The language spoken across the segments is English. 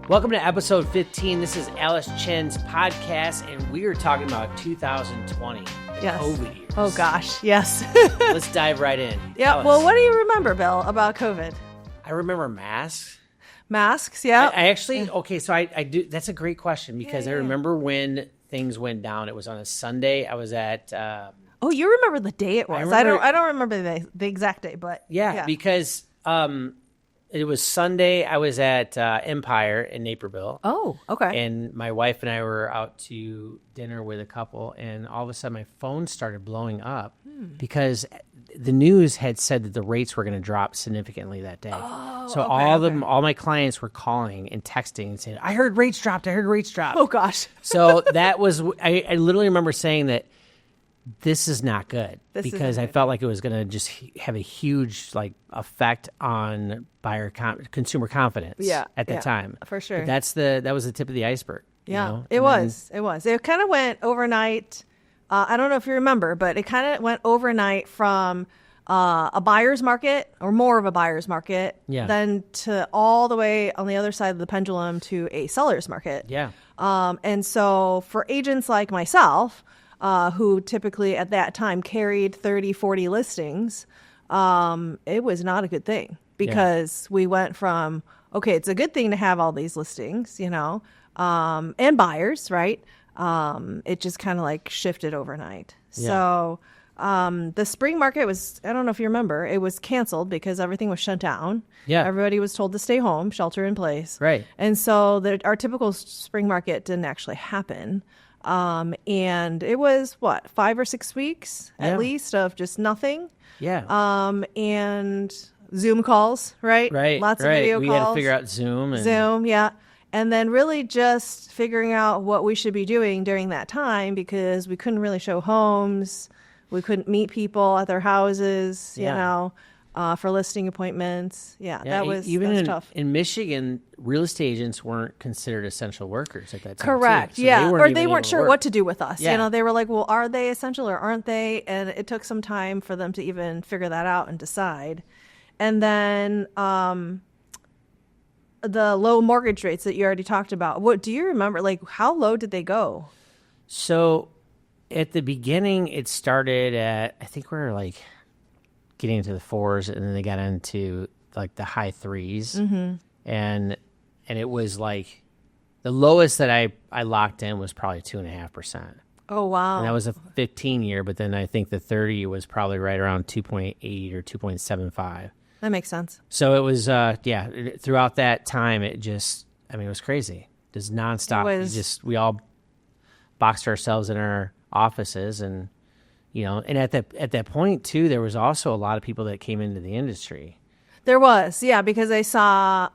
Welcome to episode 15. This is Alice Chen's podcast, and we are talking about 2020, the COVID years. Oh, gosh. Yes. Let's dive right in. Yeah. Well, what do you remember, Bill, about COVID? I remember masks. Masks, yeah. I actually, so I do. That's a great question because I remember when things went down. It was on a Sunday. I was at... oh, you remember the day it was. I don't remember the exact day, but... Yeah. Because... it was Sunday. I was at Empire in Naperville. Oh, okay. And my wife and I were out to dinner with a couple, and all of a sudden my phone started blowing up because the news had said that the rates were going to drop significantly that day. So all my clients were calling and texting and saying, I heard rates dropped. Oh, gosh. So that was, I literally remember saying that this is not good because I felt like it was going to just have a huge effect on consumer confidence at the time. For sure. But that was the tip of the iceberg. Yeah, you know? It was. It kind of went overnight. I don't know if you remember, but it kind of went overnight from a buyer's market or more of a buyer's market then to all the way on the other side of the pendulum to a seller's market. Yeah. And so for agents like myself, who typically at that time carried 30, 40 listings, it was not a good thing because we went from, okay, it's a good thing to have all these listings, and buyers, right? It just kind of shifted overnight. Yeah. So the spring market was, I don't know if you remember, it was canceled because everything was shut down. Yeah. Everybody was told to stay home, shelter in place. Right. And so our typical spring market didn't actually happen. And it was 5 or 6 weeks at least of just nothing. Yeah. And Zoom calls, right? Right. Lots of video calls. We had to figure out Zoom. Yeah. And then really just figuring out what we should be doing during that time because we couldn't really show homes. We couldn't meet people at their houses, for listing appointments. That was tough. In Michigan, real estate agents weren't considered essential workers at that time. Correct. So they weren't sure what to do with us. Yeah. They were like, well, are they essential or aren't they? And it took some time for them to even figure that out and decide. And then the low mortgage rates that you already talked about. What do you remember? How low did they go? So at the beginning, it started at, I think we were getting into the 4s, and then they got into the high 3s. Mm-hmm. And it was the lowest that I locked in was probably 2.5%. Oh, wow. And that was a 15-year, but then I think the 30 was probably right around 2.8 or 2.75. That makes sense. So it was, throughout that time, it was crazy. Just nonstop. We all boxed ourselves in our offices and, and at that point too, there was also a lot of people that came into the industry. There was, because they saw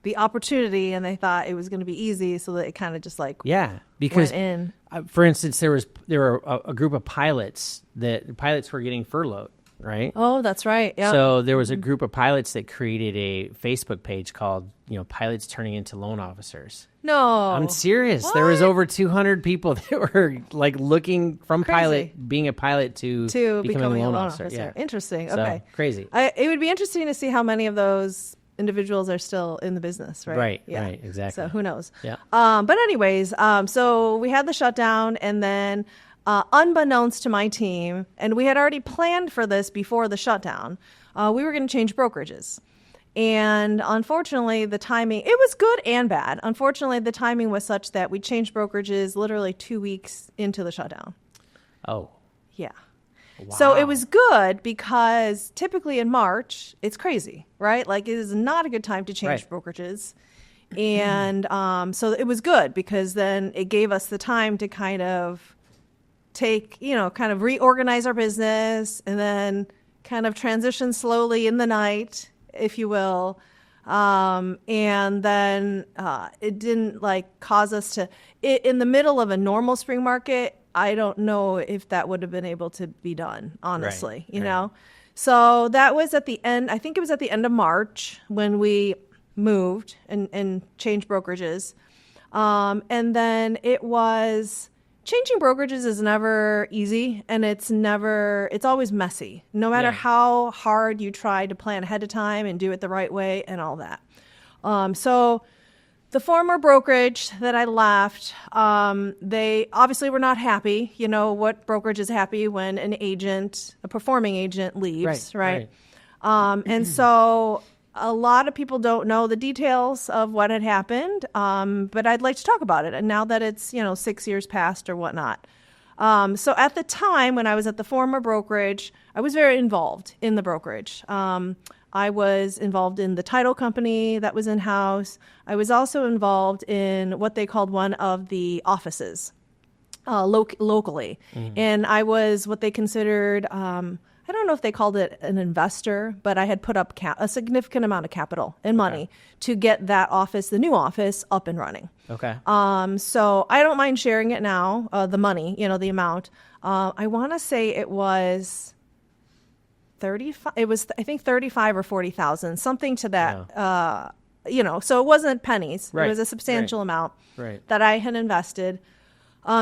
the opportunity and they thought it was going to be easy, so that it kind of just because went in. For instance, there were a group of pilots were getting furloughed, right? Oh, that's right. Yeah. So there was a group of pilots that created a Facebook page called Pilots Turning into Loan Officers. No, I'm serious. What? There was over 200 people that were looking from being a pilot to becoming a loan officer. Yeah. Interesting. So, okay. Crazy. It would be interesting to see how many of those individuals are still in the business, right? Right. Yeah. Right. Exactly. So who knows? Yeah. But anyways, so we had the shutdown, and then unbeknownst to my team, and we had already planned for this before the shutdown, we were going to change brokerages. And unfortunately, the timing, it was good and bad. Unfortunately, the timing was such that we changed brokerages literally 2 weeks into the shutdown. Oh. Yeah. Wow. So it was good because typically in March, it's crazy, right? It is not a good time to change brokerages. And so it was good because then it gave us the time to kind of reorganize our business and then kind of transition slowly in the night, if you will. And then it didn't cause us to, in the middle of a normal spring market, I don't know if that would have been able to be done, honestly, you know? So that was at the end, I think it was at the end of March when we moved and changed brokerages. And then it was, changing brokerages is never easy, and it's always messy, no matter how hard you try to plan ahead of time and do it the right way and all that. So The former brokerage that I left, they obviously were not happy. You know, what brokerage is happy when a performing agent leaves, right? And so a lot of people don't know the details of what had happened, but I'd like to talk about it. And now that it's, 6 years past or whatnot. So at the time when I was at the former brokerage, I was very involved in the brokerage. I was involved in the title company that was in-house. I was also involved in what they called one of the offices locally. And I was what they considered, I don't know if they called it an investor, but I had put up a significant amount of capital and money to get that office, the new office, up and running. Okay. So I don't mind sharing it now, the money, the amount. I want to say it was 35. It was, I think, 35 or 40,000, something to that. So it wasn't pennies. Right. It was a substantial amount Right. that I had invested.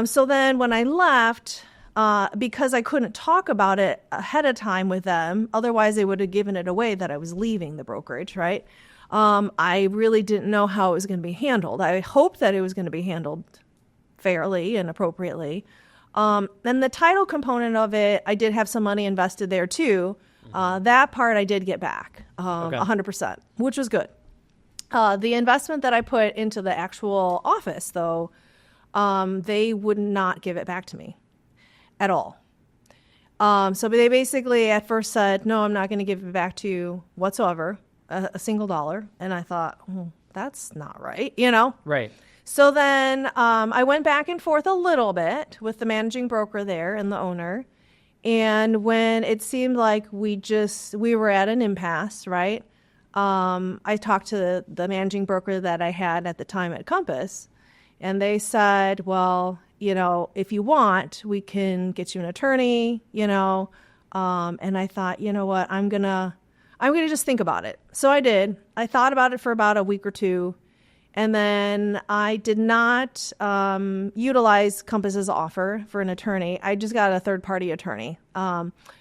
So then when I left, because I couldn't talk about it ahead of time with them, otherwise they would have given it away that I was leaving the brokerage, right? I really didn't know how it was going to be handled. I hoped that it was going to be handled fairly and appropriately. And the title component of it, I did have some money invested there too. That part I did get back 100%, which was good. The investment that I put into the actual office, though, they would not give it back to me at all. So they basically at first said, no, I'm not going to give it back to you whatsoever, a single dollar. And I thought, that's not right, Right. So then I went back and forth a little bit with the managing broker there and the owner. And when it seemed like we were at an impasse, right? I talked to the managing broker that I had at the time at Compass, and they said, well, if you want, we can get you an attorney, and I thought, you know what, I'm gonna just think about it. So I did. I thought about it for about a week or two. And then I did not utilize Compass's offer for an attorney. I just got a third-party attorney.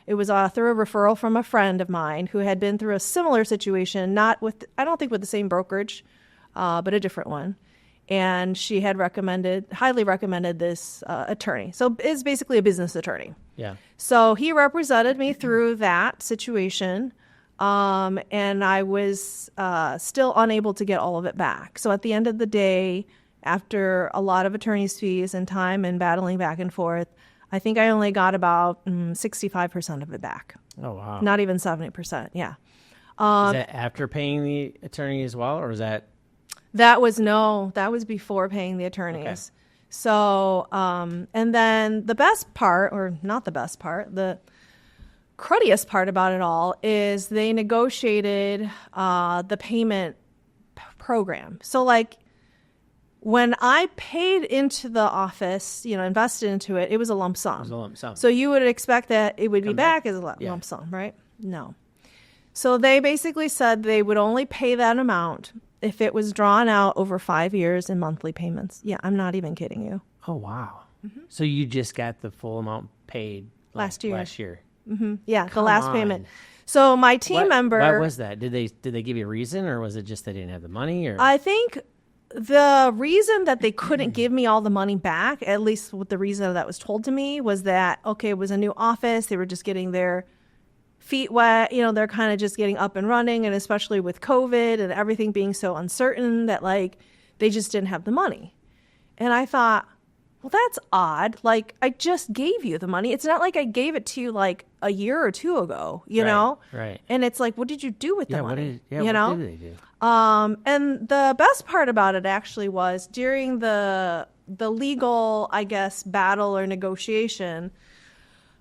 It was through a referral from a friend of mine who had been through a similar situation, I don't think with the same brokerage, but a different one. And she had highly recommended this attorney. So it's basically a business attorney. Yeah. So he represented me through that situation. And I was still unable to get all of it back. So at the end of the day, after a lot of attorney's fees and time and battling back and forth, I think I only got about 65% of it back. Oh, wow. Not even 70%, yeah. Is that after paying the attorney as well, or is that? That was before paying the attorneys. Okay. So, and then the best part, or not the best part, the cruddiest part about it all is they negotiated the payment program. So when I paid into the office, invested into it, it was a lump sum. It was a lump sum. So you would expect that it would be back as a lump sum, right? No. So they basically said they would only pay that amount if it was drawn out over 5 years in monthly payments. Yeah, I'm not even kidding you. Oh, wow. Mm-hmm. So you just got the full amount paid last year. Mm-hmm. Yeah, the last payment. So my team member. Why was that? Did they give you a reason, or was it just they didn't have the money? Or I think the reason that they couldn't give me all the money back, at least with the reason that was told to me, was that it was a new office. They were just getting their feet wet. They're kind of just getting up and running, and especially with COVID and everything being so uncertain that they just didn't have the money. And I thought, well, that's odd. I just gave you the money. It's not like I gave it to you a year or two ago, you know? Right. And it's what did you do with the money? What did they do? And the best part about it actually was during the legal, I guess, battle or negotiation,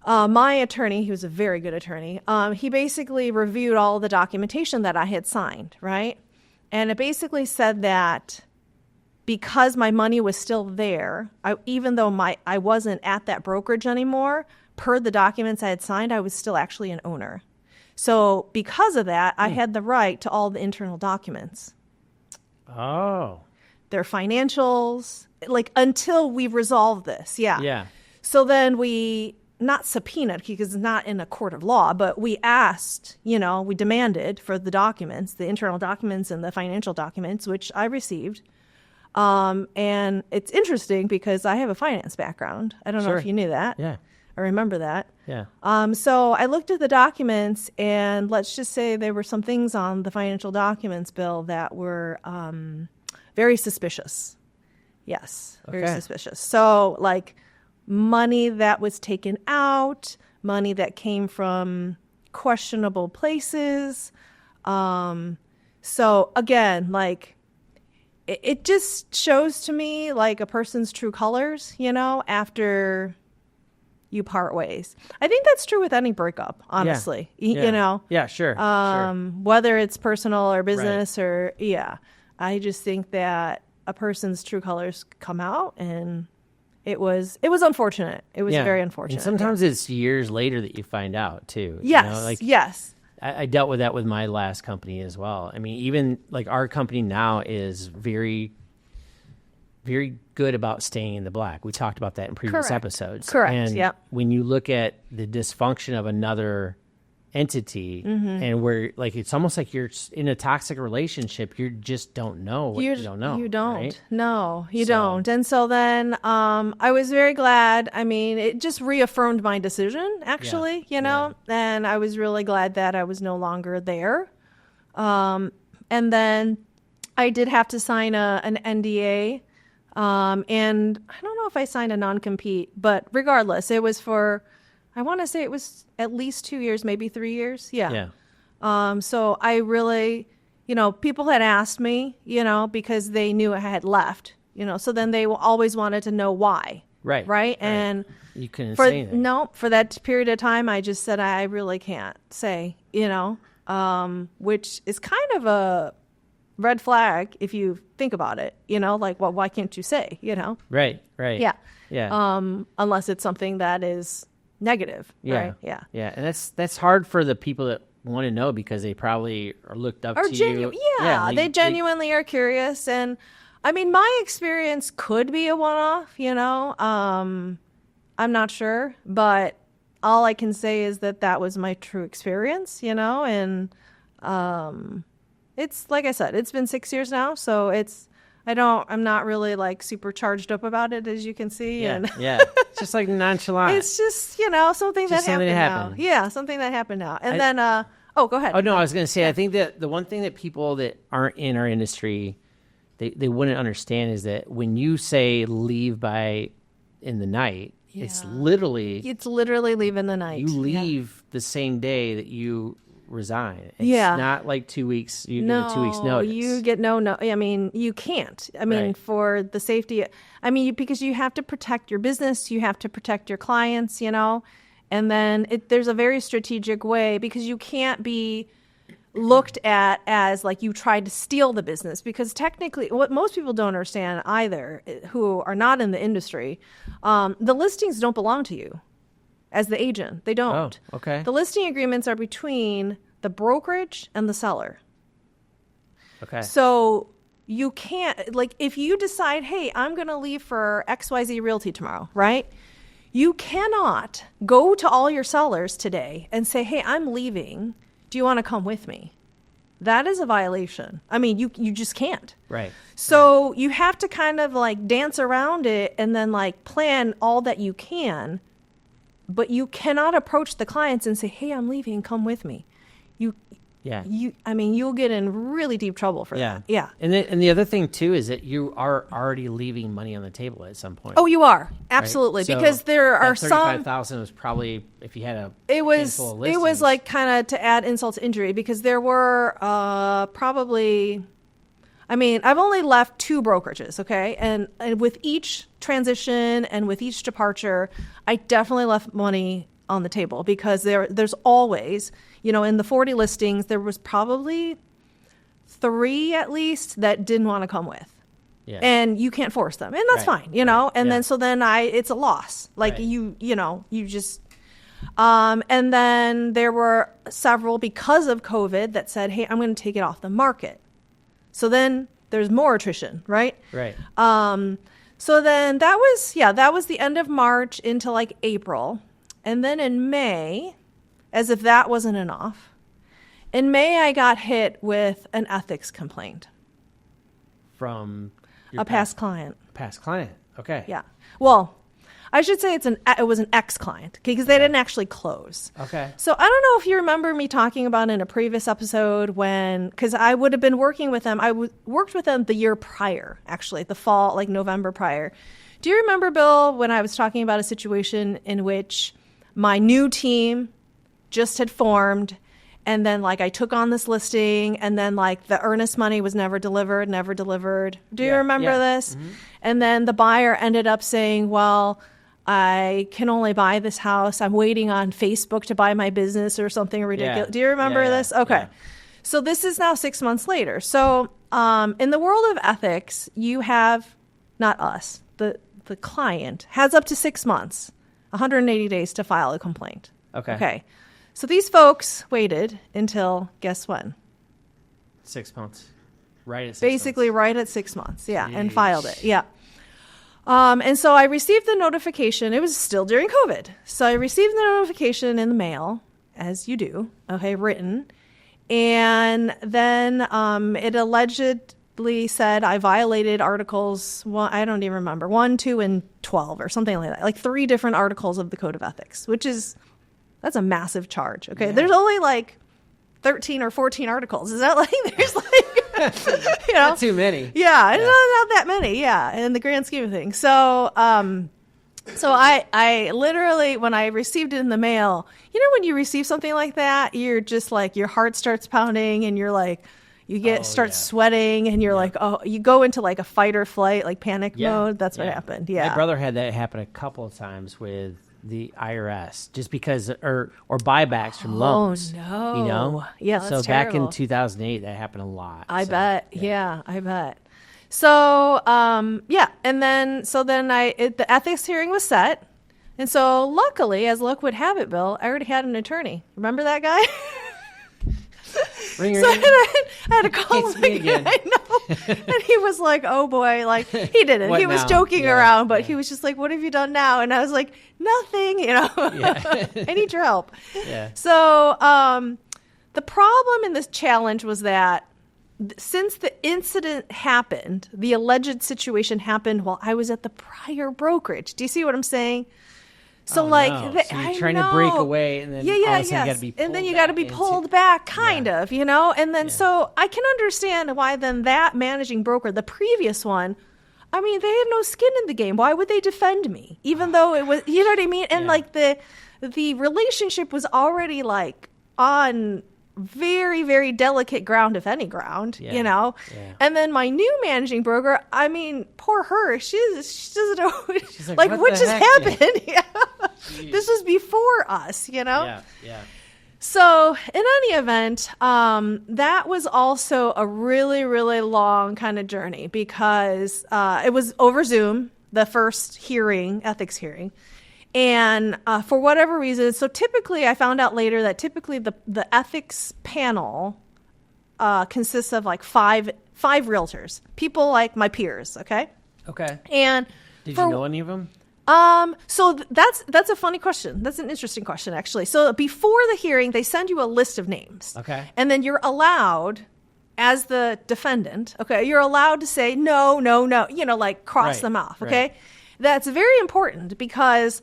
my attorney, he was a very good attorney, he basically reviewed all the documentation that I had signed, right? And it basically said that because my money was still there, even though I wasn't at that brokerage anymore, per the documents I had signed, I was still actually an owner. So because of that, I had the right to all the internal documents. Oh. Their financials, until we resolve this. Yeah. Yeah. So then we, not subpoenaed because it's not in a court of law, but we asked, we demanded for the documents, the internal documents and the financial documents, which I received. And it's interesting because I have a finance background. I don't know Sure. if you knew that. Yeah. I remember that. Yeah. So I looked at the documents, and let's just say there were some things on the financial documents, Bill, that were very suspicious. Yes, very Okay. suspicious. So like money that was taken out, money that came from questionable places. So again, like it just shows to me like a person's true colors, after you part ways. I think that's true with any breakup, honestly. Yeah. You know, Yeah, sure. whether it's personal or business or I just think that a person's true colors come out, and it was unfortunate. It was very unfortunate. And sometimes it's years later that you find out too. Yes. Yes. I dealt with that with my last company as well. I mean, even like our company now is very, very good about staying in the black. We talked about that in previous episodes. Correct. And when you look at the dysfunction of another entity, and where like it's almost like you're in a toxic relationship, you just don't know what you don't know. You don't. Right? No, you don't. And so then I was very glad. I mean, it just reaffirmed my decision, actually, and I was really glad that I was no longer there. And then I did have to sign an NDA. And I don't know if I signed a non-compete, but regardless, it was for, I want to say it was at least 2 years, maybe 3 years. Yeah. So I really, people had asked me, because they knew I had left, so then they always wanted to know why. Right. And you couldn't say anything. No, for that period of time, I just said, I really can't say, which is kind of a red flag if you think about it, like, well, why can't you say, Right. Yeah. Yeah. Unless it's something that is negative. Yeah. Right? Yeah. Yeah. And that's hard for the people that want to know, because they probably are looked up to you. Yeah. They genuinely are curious. And I mean, my experience could be a one-off, I'm not sure, but all I can say is that was my true experience, and, it's like I said, it's been 6 years now, so I'm not really like super charged up about it, as you can see. Yeah, and it's just like nonchalant. It's just, something that happened now. Yeah, something that happened now. And then, go ahead. Oh, no, I was going to say, I think that the one thing that people that aren't in our industry, they wouldn't understand is that when you say leave in the night, it's literally leave in the night. You leave the same day that you resign. It's not like 2 weeks. You get a 2 weeks notice. You get no. I mean, you can't. I mean, for the safety. I mean, because you have to protect your business. You have to protect your clients. And then there's a very strategic way, because you can't be looked at as like you tried to steal the business, because technically what most people don't understand either, who are not in the industry, the listings don't belong to you as the agent. They don't. Oh, okay. The listing agreements are between the brokerage and the seller. Okay. So you can't, like, if you decide, hey, I'm going to leave for XYZ Realty tomorrow, right? You cannot go to all your sellers today and say, hey, I'm leaving. Do you want to come with me? That is a violation. I mean, you just can't. Right. So you have to kind of like dance around it and then like plan all that you can, but you cannot approach the clients and say, hey, I'm leaving, come with me. You'll get in really deep trouble for that. Yeah. And the other thing too is that you are already leaving money on the table at some point. Oh, you are. Absolutely. Right? So because there are some. $35,000 was probably, if you had handful of listings. It was like kind of to add insult to injury, because there were probably, I mean, I've only left 2 brokerages, okay? And with each transition and with each departure, I definitely left money on the table, because there's always, in the 40 listings, there was probably 3 at least that didn't want to come with. Yeah. And you can't force them. And that's fine, And then it's a loss. Like you just, and then there were several because of COVID that said, hey, I'm going to take it off the market. So then there's more attrition, right? Right. So then that was the end of March into like April. And then in May, as if that wasn't enough, in May I got hit with an ethics complaint. From A past client. Past client. Okay. Yeah. Well, I should say it was an ex-client because they didn't actually close. Okay. So I don't know if you remember me talking about in a previous episode because I would have been working with them. Worked with them the year prior, actually, the fall, like November prior. Do you remember, Bill, when I was talking about a situation in which my new team just had formed and then like I took on this listing and then like the earnest money was never delivered. Do you remember this? Mm-hmm. And then the buyer ended up saying, well, I can only buy this house. I'm waiting on Facebook to buy my business or something ridiculous. Do you remember this? Okay. Yeah. So this is now 6 months later. So in the world of ethics, you have, not us, the client has up to 6 months, 180 days to file a complaint. Okay. So these folks waited until, guess when? 6 months. Right at 6 Basically months. right at 6 months, yeah, Jeez. and filed it, yeah. And so I received the notification. It was still during COVID. So I received the notification in the mail, as you do, okay, written. And then it allegedly said I violated articles, I don't even remember, 1, 2, and 12 or something like that. Like 3 different articles of the Code of Ethics, that's a massive charge, okay? Yeah. There's only like 13 or 14 articles. Is that like, there's like, Not too many. Yeah, not that many, yeah, in the grand scheme of things. So, so I literally, when I received it in the mail, when you receive something like that, you're just like, your heart starts pounding and you're like, start sweating and you're like, you go into like a fight or flight, like panic mode. That's what happened. Yeah. My brother had that happen a couple of times with the IRS just because, or buybacks from loans. Oh, no. Yeah, that's so terrible. Back in 2008, that happened a lot. I bet. Yeah, I bet. So, and then the ethics hearing was set. And so luckily, as luck would have it, Bill, I already had an attorney. Remember that guy? Ring, so I had to call him again. I know. And he was like, oh boy, like he didn't. He was joking around, but he was just like, what have you done now? And I was like, nothing, I need your help. Yeah. So the problem in this challenge was that since the incident happened, the alleged situation happened while I was at the prior brokerage. Do you see what I'm saying? So so you're trying to break away, and then all of a sudden you got to be pulled and then you got to be pulled back, kind of, and then so I can understand why then that managing broker, the previous one, I mean, they had no skin in the game. Why would they defend me, even though it was, you know what I mean? And like the relationship was already like on very, very delicate ground, if any ground, Yeah. And then my new managing broker, I mean, poor her, she doesn't know, she's like what just happened? Yeah. Jeez. This was before us, Yeah. So in any event, that was also a really, really long kind of journey because it was over Zoom, the first ethics hearing. And for whatever reason, so typically I found out later that typically the ethics panel consists of like five realtors, people like my peers, okay? Okay. And did you know any of them? So that's a funny question. That's an interesting question, actually. So before the hearing, they send you a list of names. Okay. And then you're allowed, as the defendant, okay, you're allowed to say no, like cross them off, okay? Right. That's very important because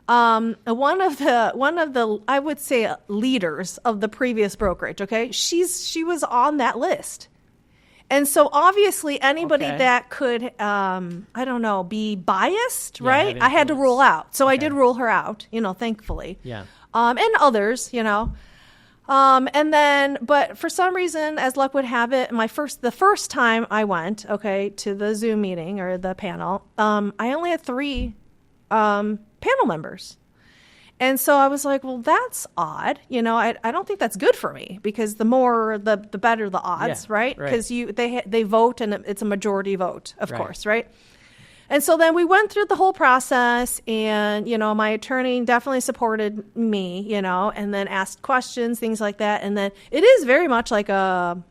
one of the I would say leaders of the previous brokerage, okay, she was on that list. And so obviously anybody that could, be biased, right? I had to rule out. So I did rule her out, thankfully. Yeah. And others, and then, but for some reason, as luck would have it, the first time I went, to the Zoom meeting or the panel, I only had 3 panel members. And so I was like, well, that's odd. I don't think that's good for me because the more, the better the odds, right? Because they vote and it's a majority vote, of course, right? And so then we went through the whole process and, my attorney definitely supported me, and then asked questions, things like that. And then it is very much like an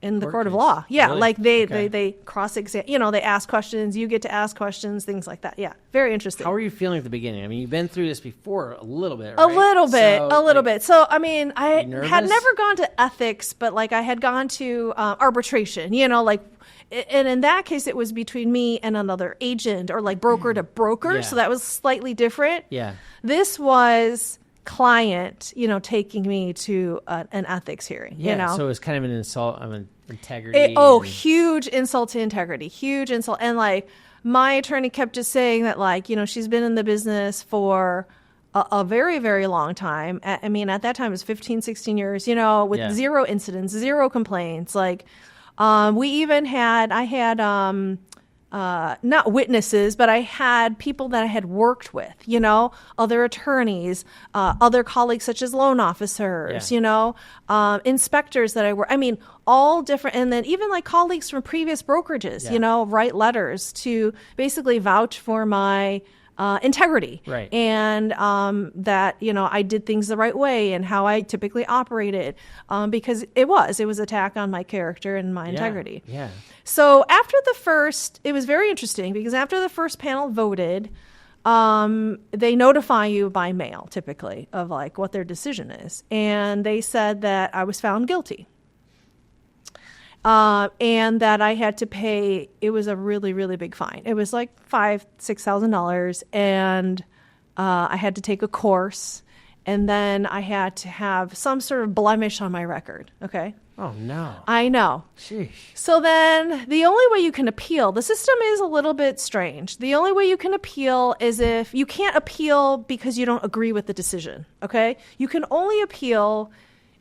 in the court of case. law. Yeah, Really? like Okay. they cross-examine, they ask questions, you get to ask questions, things like that. Yeah, very interesting. How were you feeling at the beginning? I mean, you've been through this before a little bit, A right? little bit. So, I mean, I you had nervous? never gone to ethics, but like I had gone to arbitration, like, and in that case, it was between me and another agent or like broker to broker. Yeah. So that was slightly different. Yeah. This was client, taking me to an ethics hearing, Yeah. So it was kind of an insult on integrity. Huge insult to integrity, huge insult. And like my attorney kept just saying that like, she's been in the business for a very, very long time. I mean, at that time it was 15, 16 years, with zero incidents, zero complaints. Like, I had not witnesses, but I had people that I had worked with, other attorneys, other colleagues such as loan officers, inspectors that all different. And then even like colleagues from previous brokerages, write letters to basically vouch for my integrity. Right. And that, I did things the right way and how I typically operated because it was attack on my character and my integrity. Yeah. So it was very interesting because after the first panel voted, they notify you by mail typically of like what their decision is. And they said that I was found guilty. And that I had to pay, it was a really, really big fine. It was like $6,000. And I had to take a course. And then I had to have some sort of blemish on my record. Okay. Oh, no. I know. Sheesh. So then the only way you can appeal, the system is a little bit strange. The only way you can appeal is if you can't appeal because you don't agree with the decision. Okay. You can only appeal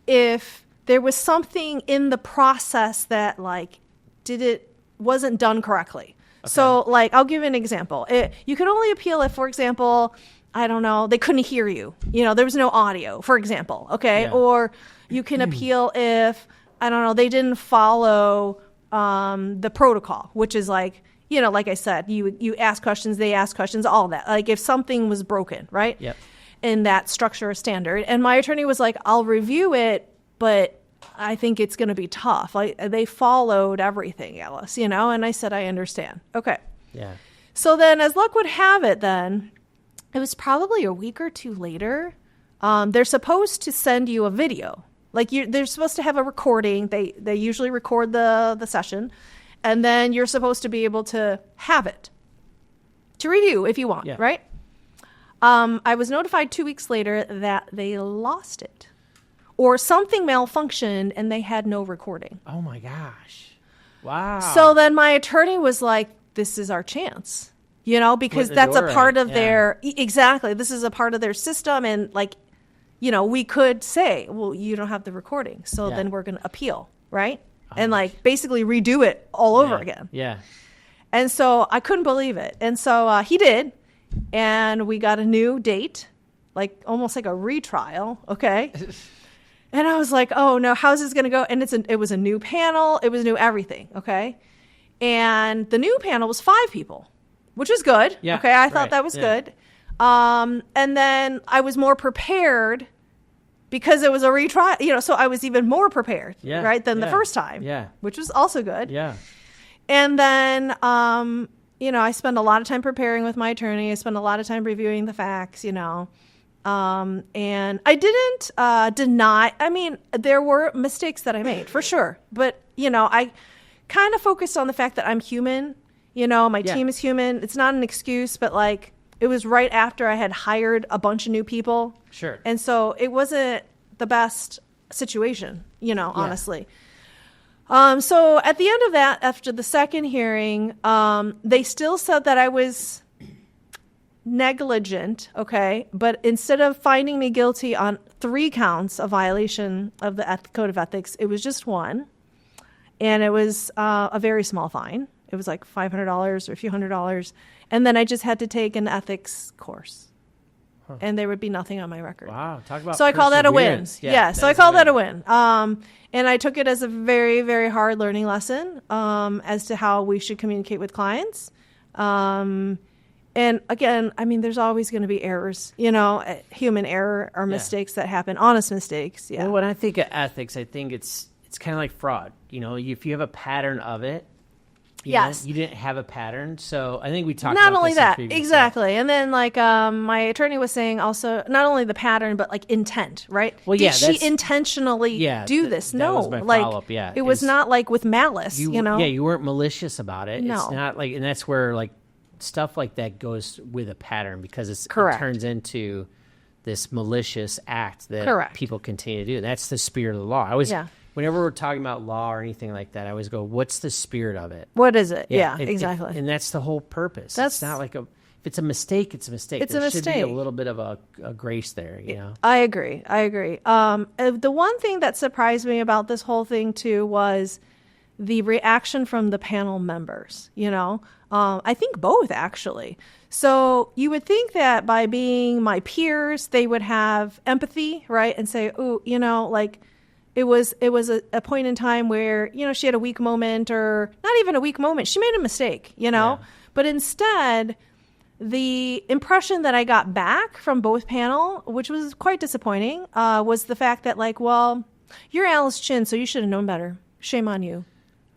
if there was something in the process that like wasn't done correctly. Okay. So like, I'll give you an example. You can only appeal if, for example, I don't know, they couldn't hear you. There was no audio, for example. Okay. Yeah. Or you can appeal if, I don't know, they didn't follow the protocol, which is like, like I said, you ask questions, they ask questions, all that. Like if something was broken, right? Yep. In that structure or standard. And my attorney was like, I'll review it, but I think it's going to be tough. Like they followed everything, Alice, and I said, I understand. Okay. Yeah. So then as luck would have it then, it was probably a week or two later. They're supposed to send you a video. Like they're supposed to have a recording. They usually record the session, and then you're supposed to be able to have it to review if you want, right? I was notified 2 weeks later that they lost it, or something malfunctioned and they had no recording. Oh my gosh! Wow. So then my attorney was like, "This is our chance." Because that's a part of their exactly. This is a part of their system, and like. We could say, well, you don't have the recording, so then we're going to appeal, right? And like basically redo it all over again. Yeah. And so I couldn't believe it. And so he did, and we got a new date, like almost like a retrial, okay? And I was like, oh no, how's this going to go? And it was a new panel, it was new everything, okay? And the new panel was 5 people, which was good. Yeah. Okay, I thought that was good. And then I was more prepared because it was a retrial, so I was even more prepared, right, than the first time, which was also good. Yeah. And then, I spent a lot of time preparing with my attorney. I spent a lot of time reviewing the facts, and I didn't deny. I mean, there were mistakes that I made for sure, but I kind of focused on the fact that I'm human. My team is human. It's not an excuse, but like. It was right after I had hired a bunch of new people. Sure. And so it wasn't the best situation, honestly. So at the end of that, after the second hearing, they still said that I was negligent, okay? But instead of finding me guilty on 3 counts of violation of the Code of Ethics, it was just 1. And it was a very small fine. It was like $500 or a few $100s. And then I just had to take an ethics course. And there would be nothing on my record. Wow. Talk about So I call that a win. Yeah, so I call that a win. And I took it as a very, very hard learning lesson as to how we should communicate with clients. And again, there's always going to be errors, human error or mistakes that happen, honest mistakes. Yeah. Well, when I think of ethics, I think it's it's kind of like fraud. If you have a pattern of it, you didn't have a pattern. So I think we talked not about only this that, exactly. And then like my attorney was saying also not only the pattern, but like intent, right? Well, Did she intentionally do this? That no, was my like follow-up, it was not like with malice, Yeah, you weren't malicious about it. No. It's not like, and that's where like stuff like that goes with a pattern because it turns into this malicious act that people continue to do. That's the spirit of the law. Whenever we're talking about law or anything like that, I always go, what's the spirit of it? What is it? Yeah, exactly. And that's the whole purpose. It's not like if it's a mistake, it's a mistake. There should be a little bit of a grace there, I agree. The one thing that surprised me about this whole thing too was the reaction from the panel members, I think both actually. So you would think that by being my peers, they would have empathy, right? And say, oh, like it was a point in time where, she had a weak moment, or not even a weak moment. She made a mistake, but instead the impression that I got back from both panel, which was quite disappointing, was the fact that like, well, you're Alice Chin, so you should have known better. Shame on you.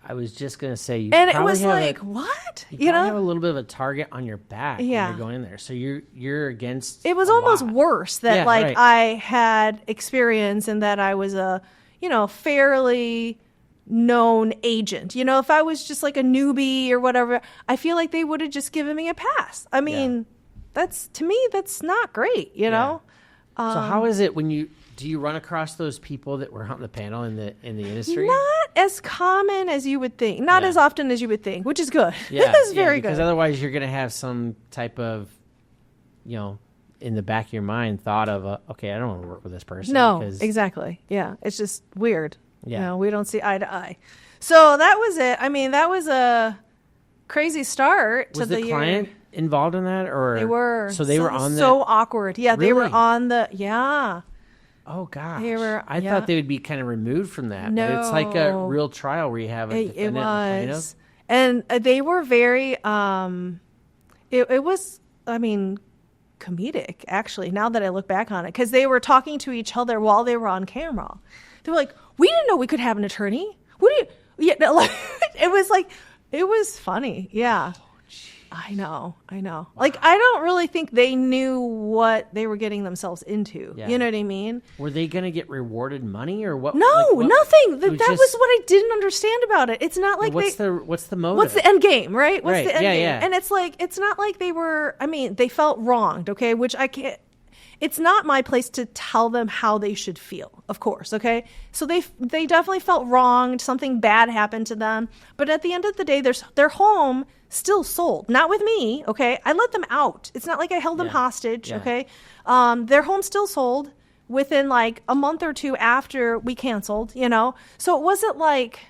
I was just going to say, and it was like, what? You have a little bit of a target on your back when you're going there. So you're against. It was almost worse that I had experience and that I was a, fairly known agent. If I was just like a newbie or whatever, I feel like they would have just given me a pass. I mean, that's not great, So how is it when do you run across those people that were on the panel in the industry? Not as common as you would think. Not as often as you would think, which is good. Yeah, it's very good. Because otherwise you're going to have some type of, in the back of your mind thought of, okay, I don't want to work with this person. No, exactly. Yeah, it's just weird. Yeah. We don't see eye to eye. So that was it. I mean, that was a crazy start to the year. Was the client involved in that? Or they were. So they were on the... So awkward. Yeah, really? They were on the... Yeah. Oh, gosh. I thought they would be kind of removed from that. No. But it's like a real trial where you have a defendant and plaintiff. And they were very... It was, comedic, actually, now that I look back on it. Because they were talking to each other while they were on camera. They were like, we didn't know we could have an attorney. What do you... Yeah, no, it was like... It was funny. Yeah. I know. Wow. Like, I don't really think they knew what they were getting themselves into. Yeah. You know what I mean? Were they going to get rewarded money or what? No, nothing. That was what I didn't understand about it. It's not like what's the motive? What's the end game, right? What's the end game? Yeah. And it's like, it's not like they were, they felt wronged, okay? Which I can't, it's not my place to tell them how they should feel, of course, okay? So they definitely felt wronged. Something bad happened to them. But at the end of the day, their home still sold. Not with me, okay? I let them out. It's not like I held them hostage, okay? Their home still sold within like a month or two after we canceled, So it wasn't like,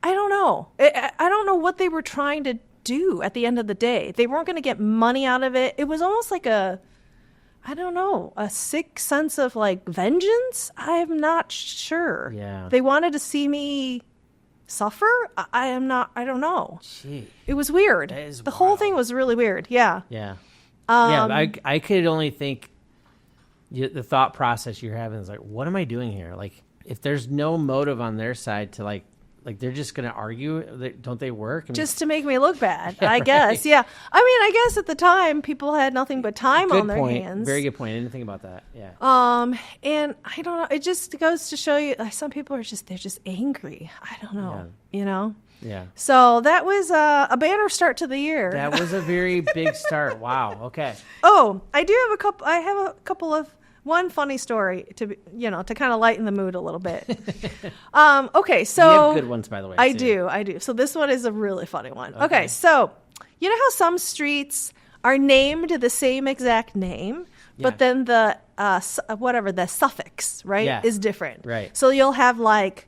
I don't know. I don't know what they were trying to do at the end of the day. They weren't going to get money out of it. It was almost like a sick sense of like vengeance. I'm not sure. Yeah. They wanted to see me suffer. I don't know. Gee. It was weird. The whole thing was really weird. Yeah. Yeah. I could only think the thought process you're having is like, what am I doing here? Like, if there's no motive on their side to like they're just going to argue, don't they work? Just to make me look bad, I guess. Yeah. I guess at the time people had nothing but time on their hands. Very good point. I didn't think about that. Yeah. And I don't know. It just goes to show you, some people are they're just angry. I don't know. Yeah. So that was a banner start to the year. That was a very big start. Wow. Okay. Oh, I do have a couple of. One funny story to kind of lighten the mood a little bit. Okay, so you have good ones, by the way. I do. So this one is a really funny one. Okay, so you know how some streets are named the same exact name, but then the the suffix, right, is different. Right. So you'll have like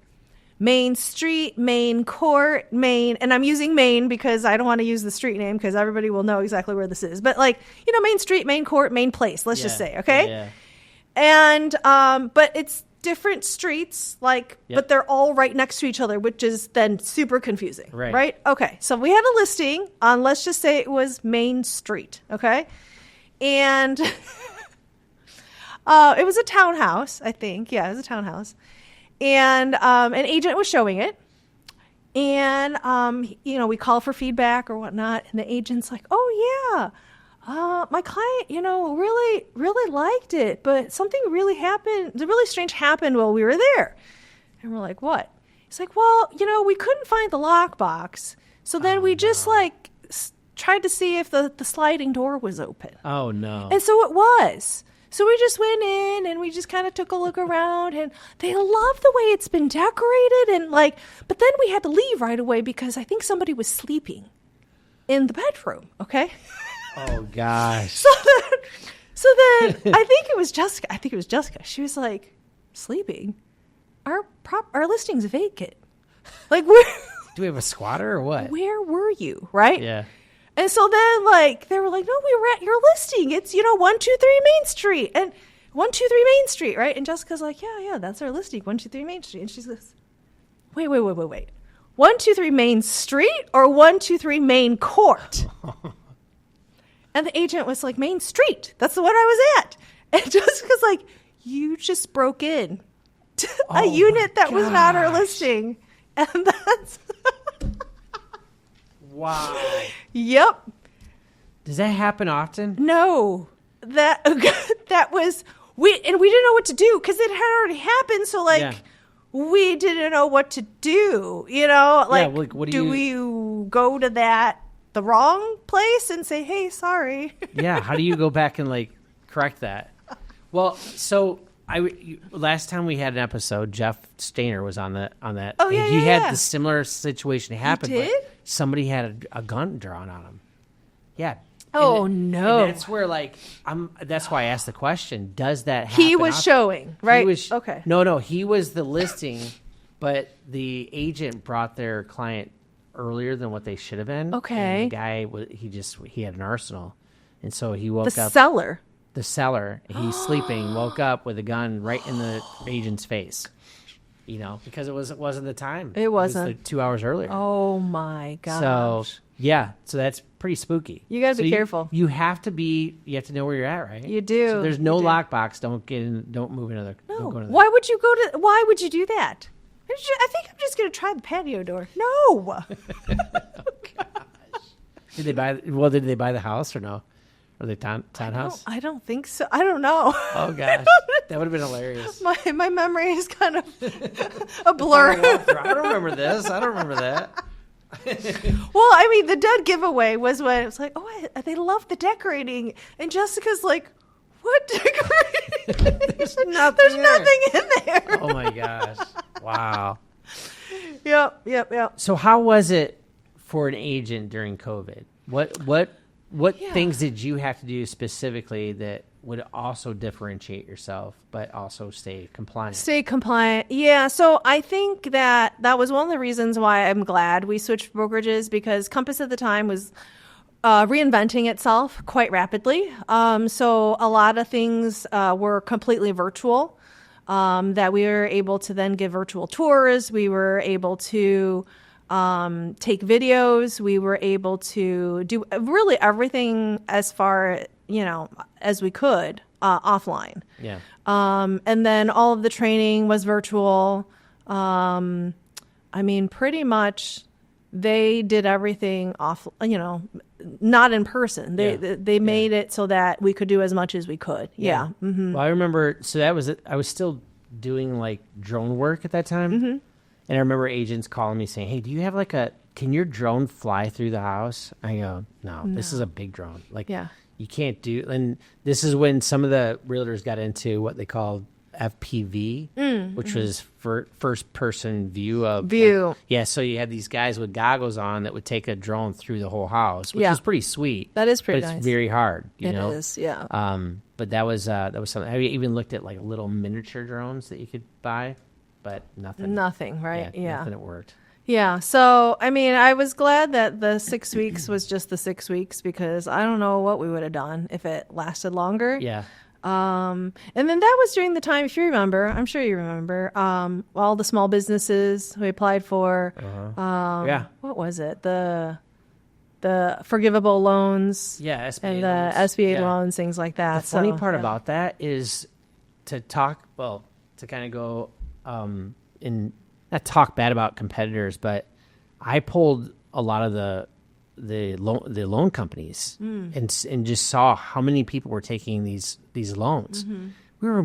Main Street, Main Court, Main, and I'm using Main because I don't want to use the street name because everybody will know exactly where this is. But like, Main Street, Main Court, Main Place, let's just say, okay? Yeah. And, but it's different streets, but they're all right next to each other, which is then super confusing. Right? Okay. So we had a listing on, let's just say it was Main Street. Okay. And, it was a townhouse, I think. Yeah, it was a townhouse. And an agent was showing it. And, we call for feedback or whatnot. And the agent's like, oh, yeah. My client, really, really liked it, but something really strange happened while we were there. And we're like, what? He's like, well, we couldn't find the lockbox. So then we just tried to see if the sliding door was open. Oh, no. And so it was. So we just went in and we just kind of took a look around, and they love the way it's been decorated. And but then we had to leave right away because I think somebody was sleeping in the bedroom. Okay. Oh gosh. So then I think it was Jessica. She was like, sleeping? Our listing's vacant. Like, where? Do we have a squatter or what? Where were you? Right? Yeah. And so then, they were like, no, we were at your listing. It's, 123 Main Street. And 123 Main Street, right? And Jessica's like, yeah, that's our listing, 123 Main Street. And she says, wait. 123 Main Street or 123 Main Court? And the agent was like, Main Street. That's the one I was at. And Jessica's like, you just broke in to a unit that was not our listing. And that's... Wow. Yep. Does that happen often? No. That was... we didn't know what to do because it had already happened. So, we didn't know what to do. What do we go to the wrong place and say, hey, sorry? Yeah. How do you go back and, correct that? Well, so... last time we had an episode, Jeff Stainer was on that. Oh, yeah, he had the similar situation happen. He did? But somebody had a gun drawn on him. Yeah. Oh, no. And that's where, that's why I asked the question, does that happen? He was showing, right? Okay. No, he was the listing, but the agent brought their client earlier than what they should have been. Okay. And the guy, he had an arsenal. And so he woke up. The seller, he's sleeping, woke up with a gun right in the agent's face. Because it wasn't the time. It wasn't. It was 2 hours earlier. Oh my gosh. So that's pretty spooky. You got to be careful. You have to know where you're at, right? You do. So there's no lockbox. Don't move another. No. Why would you do that? I think I'm just going to try the patio door. No. Oh, gosh. Did they buy the house or no? Are they townhouse? I don't think so. I don't know. Oh, gosh. That would have been hilarious. My memory is kind of a blur. I don't remember this. I don't remember that. Well, the dead giveaway was when it was like, they love the decorating. And Jessica's like, what decorating? There's nothing in there. Oh, my gosh. Wow. Yep. So how was it for an agent during COVID? What things did you have to do specifically that would also differentiate yourself, but also stay compliant? Yeah. So I think that was one of the reasons why I'm glad we switched brokerages, because Compass at the time was reinventing itself quite rapidly. So a lot of things were completely virtual, that we were able to then give virtual tours. We were able to take videos. We were able to do really everything as far, as we could offline. Yeah. And then all of the training was virtual. Pretty much they did everything off, not in person. They made it so that we could do as much as we could. Yeah. Mm-hmm. Well, I remember, so that was it. I was still doing drone work at that time. Mm-hmm. And I remember agents calling me saying, hey, do you have can your drone fly through the house? I go, no. This is a big drone. You can't do, and this is when some of the realtors got into what they called FPV, which was for first person view. So you had these guys with goggles on that would take a drone through the whole house, which was pretty sweet. That is pretty nice. It's very hard. It is, yeah. But that was something. I even looked at little miniature drones that you could buy. But nothing, right? Yeah. Nothing that worked. Yeah. So, I was glad that the 6 weeks was just the 6 weeks, because I don't know what we would have done if it lasted longer. Yeah. And then that was during the time, if you remember, I'm sure you remember, all the small businesses we applied for. What was it? The forgivable loans. Yeah. SBA and loans. The SBA loans, things like that. The funny part about that is to kind of go and not talk bad about competitors, but I pulled a lot of the loan companies and just saw how many people were taking these loans. Mm-hmm. We were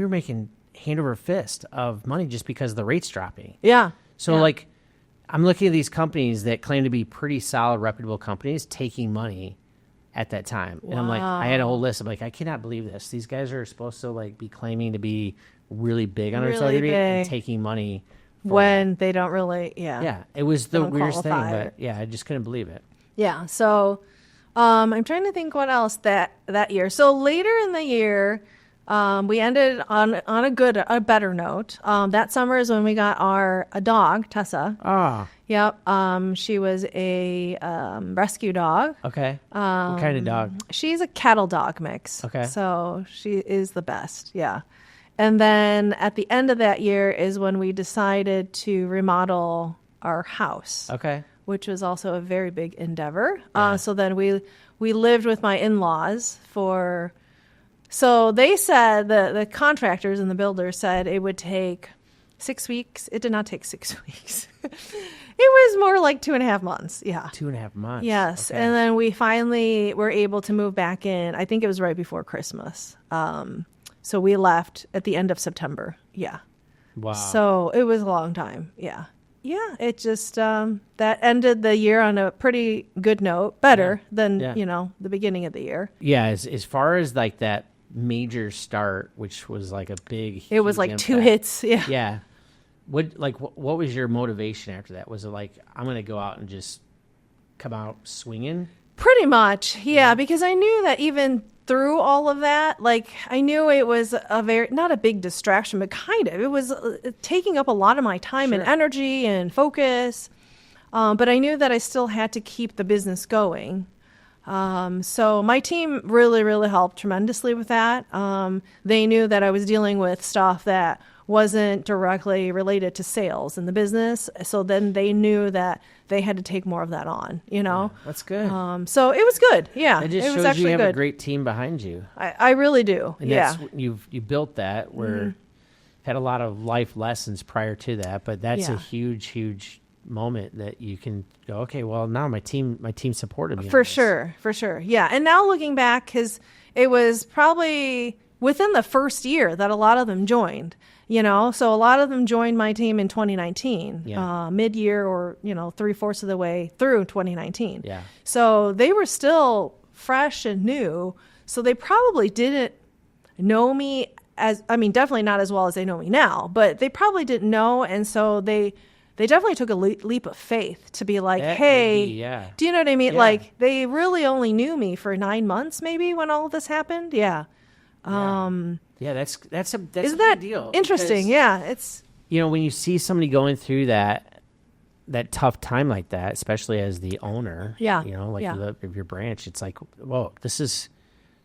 making hand over fist of money just because the rate's dropping. Yeah. So like, I'm looking at these companies that claim to be pretty solid, reputable companies taking money at that time. And I'm like, I had a whole list. I'm like, I cannot believe this. These guys are supposed to like be claiming to be really big on their salary and taking money when they don't really. Yeah. It was the weirdest thing, but I just couldn't believe it. Yeah. So, I'm trying to think what else that year. So later in the year, we ended on a better note. That summer is when we got a dog, Tessa. Ah. Yep. She was a rescue dog. Okay. What kind of dog? She's a cattle dog mix. Okay. So she is the best. Yeah. And then at the end of that year is when we decided to remodel our house. Okay. Which was also a very big endeavor. Yeah. So then we lived with my in-laws for. So they said, the contractors and the builders said it would take 6 weeks. It did not take 6 weeks. It was more like 2.5 months. Yeah. 2.5 months. Yes. Okay. And then we finally were able to move back in. I think it was right before Christmas. So we left at the end of September. Yeah. Wow. So it was a long time. Yeah. Yeah. It just, that ended the year on a pretty good note, better than, the beginning of the year. Yeah. As far as like that major start, which was like a big, it was like impact. 2 hits. Yeah. Yeah. What was your motivation after that? Was it like, I'm going to go out and just come out swinging? Pretty much. Yeah. Because I knew that even through all of that, like I knew it was not a big distraction, but kind of, it was taking up a lot of my time and energy and focus. But I knew that I still had to keep the business going. So my team really, really helped tremendously with that. They knew that I was dealing with stuff that wasn't directly related to sales in the business. So then they knew that they had to take more of that on, Yeah, that's good. So it was good. Yeah. It just was shows you have good. a great team behind you. I really do. And that's, you built that where had a lot of life lessons prior to that, but that's a huge, huge moment that you can go, okay, well now my team supported me. For sure. Yeah. And now looking back, because it was probably within the first year that a lot of them joined, so a lot of them joined my team in 2019, mid-year or, 3/4 of the way through 2019. Yeah. So they were still fresh and new. So they probably didn't know me definitely not as well as they know me now, but they probably didn't know. And so they definitely took a leap of faith to be like, hey, do you know what I mean? Yeah. Like they really only knew me for 9 months maybe when all of this happened. Yeah. That's isn't a that big deal. Interesting? Because, it's when you see somebody going through that tough time like that, especially as the owner, of your branch, it's like, whoa, this is.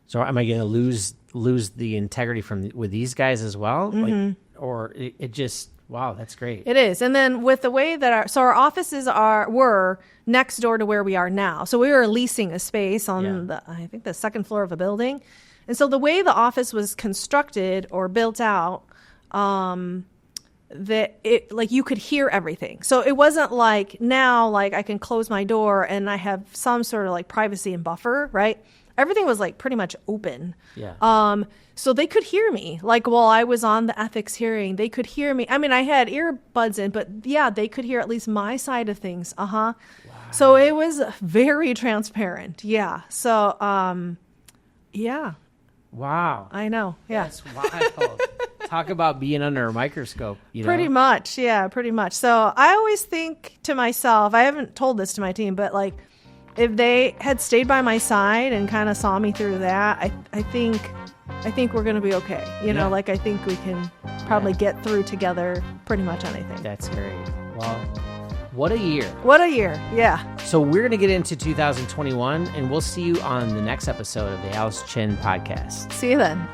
So am I going to lose the integrity with these guys as well? Mm-hmm. Or it just. Wow, that's great. It is. And then with the way that our offices were next door to where we are now. So we were leasing a space on the second floor of a building. And so the way the office was constructed or built out, that it like you could hear everything. So it wasn't like now like I can close my door and I have some sort of like privacy and buffer, right? Everything was like pretty much open. Yeah. So they could hear me. Like while I was on the ethics hearing, they could hear me. I mean, I had earbuds in, but they could hear at least my side of things. Wow. So it was very transparent. Yeah. So, Wow. I know. Yeah. That's wild. Talk about being under a microscope. Pretty much. Yeah, pretty much. So I always think to myself, I haven't told this to my team, but like if they had stayed by my side and kind of saw me through that, I think we're going to be okay. Like I think we can probably get through together pretty much anything. That's great. Well, what a year. What a year. Yeah. So we're going to get into 2021 and we'll see you on the next episode of the Alice Chin podcast. See you then.